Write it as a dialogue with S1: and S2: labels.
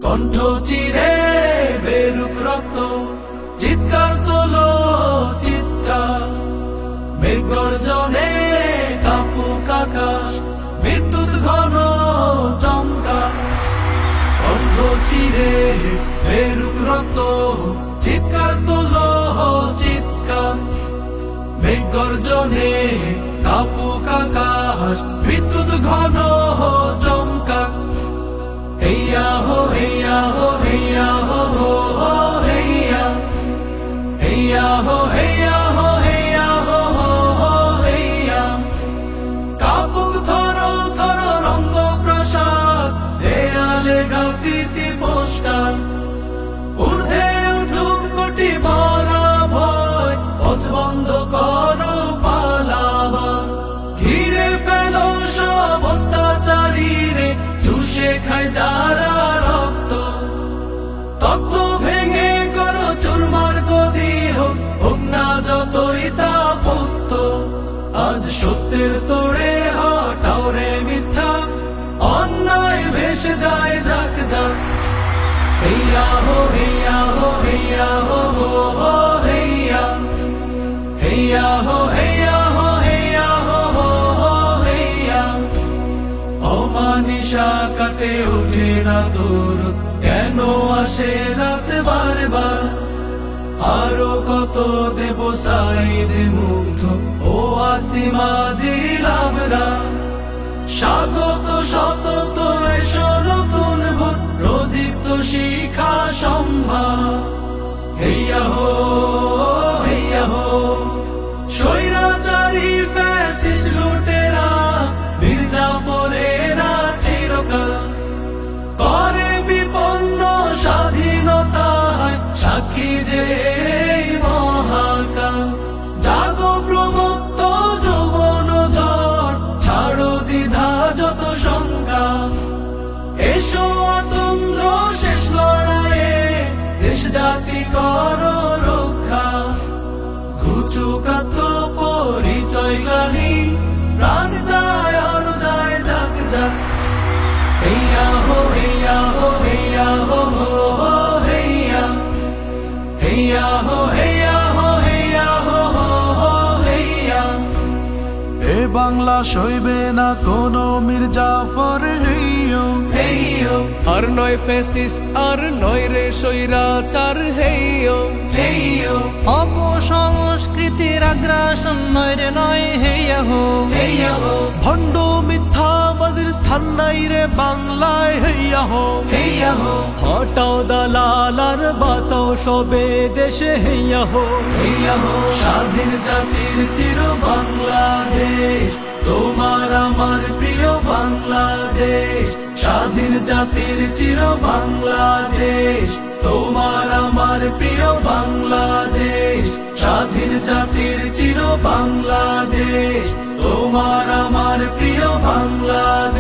S1: কণ্ঠ চিরে বেরুক রক্ত, চিৎকার তোলো চিৎকার, মেঘ গর্জনে কাঁপুক আকাশ, বিদ্যুৎ ঘন চমকা। কণ্ঠ চিরে বেরুক রক্ত, চিৎকার তোলো চিৎকার, মেঘ গর্জনে কাঁপুক আকাশ, বিদ্যুৎ ঘন চমকা। হেইয়া হো হেইয়া হো হেইয়া হো হো হেইয়া, হেইয়া হো হেইয়া হো হেইয়া হো হো হেইয়া। কাপুক থর থর রঙ্গ প্রসাদ, দেয়ালে গ্রাফিতি পোস্টার, ঊর্ধ্বে উঠুক কোটি ভরা ভয়, পথ বন্ধ করো পালাবার। ঘিরে ফেলো সব অত্যাচারীরে, চুষে খায় যারা রক্ত। তত্ত্ব ভেঙে করো চুরমার গদি, হোক হোক না যতই তাপত্য। আজ সত্যের তোড়ে হটাও রে মিথ্যা, অন্যায় ভেসে যায় যাক যাক। হেইয়া হো হেইয়া হো হেইয়া হো হো হেইয়া, হেইয়া হো হেইয়া হো হেইয়া হো হো হেইয়া। অমানিসা কাটে ওঠে না তোর, কেন আসে রাত বারবার? আরো কত দেব সাইদ মুগ্ধ, ও আসিমা দিলামরা। স্বাগত সতত এসো নতুন ভোর, প্রদীপ্ত শিখা সম্ভার। হেইয়া হো হেইয়া হো, স্বৈরাচারী ফ্যাসিস্ট লুটেরা, বীর জাফরেরা চিরকাল করে বিপন্ন স্বাধীনতায় সাক্ষী যে এই মহাকাল। জাগো প্রমত্ত যৌবন ঝড়, ছাড়ো দ্বিধা যত শঙ্কা। এসো অতন্দ্র শেষ লড়াইয়ে, দেশ জাতি করো রক্ষা। ঘুচুক পরিচয় গ্লানি, প্রাণ যায় আরো যায় যাক যাক। হেইয়া হো হেইয়া হো হেইয়া হো হো হেইয়া, হেইয়া হো হেইয়া হো হেইয়া হো হো হেইয়া। এ বাংলা সইবে না কোনো মীর জাফর, হেইয়ো হেইয়ো।
S2: আর নয় ফ্যাসিস্ট আর নয় রে স্বৈরাচার, হেইয়ো
S1: হেইয়ো।
S3: অপসংস্কৃতির আগ্রাসন নয় রে নয়, হেইয়া হো
S1: হেইয়া হো।
S3: ভণ্ড মিথ্যাবাদীর স্থান নাই রে বাংলায়, হেইয়া হো
S1: হেইয়া হো।
S3: হটাও দালাল আর বাঁচাও সবে দেশে, হেইয়া হো
S1: হেইয়া হো। স্বাধীন জাতির চির বাংলাদেশ, তোমার আমার প্রিয় বাংলাদেশ। স্বাধীন জাতির চির বাংলাদেশ, তোমার আমার প্রিয় বাংলাদেশ। স্বাধীন জাতির চির বাংলাদেশ, তোমার আমার প্রিয় বাংলাদেশ।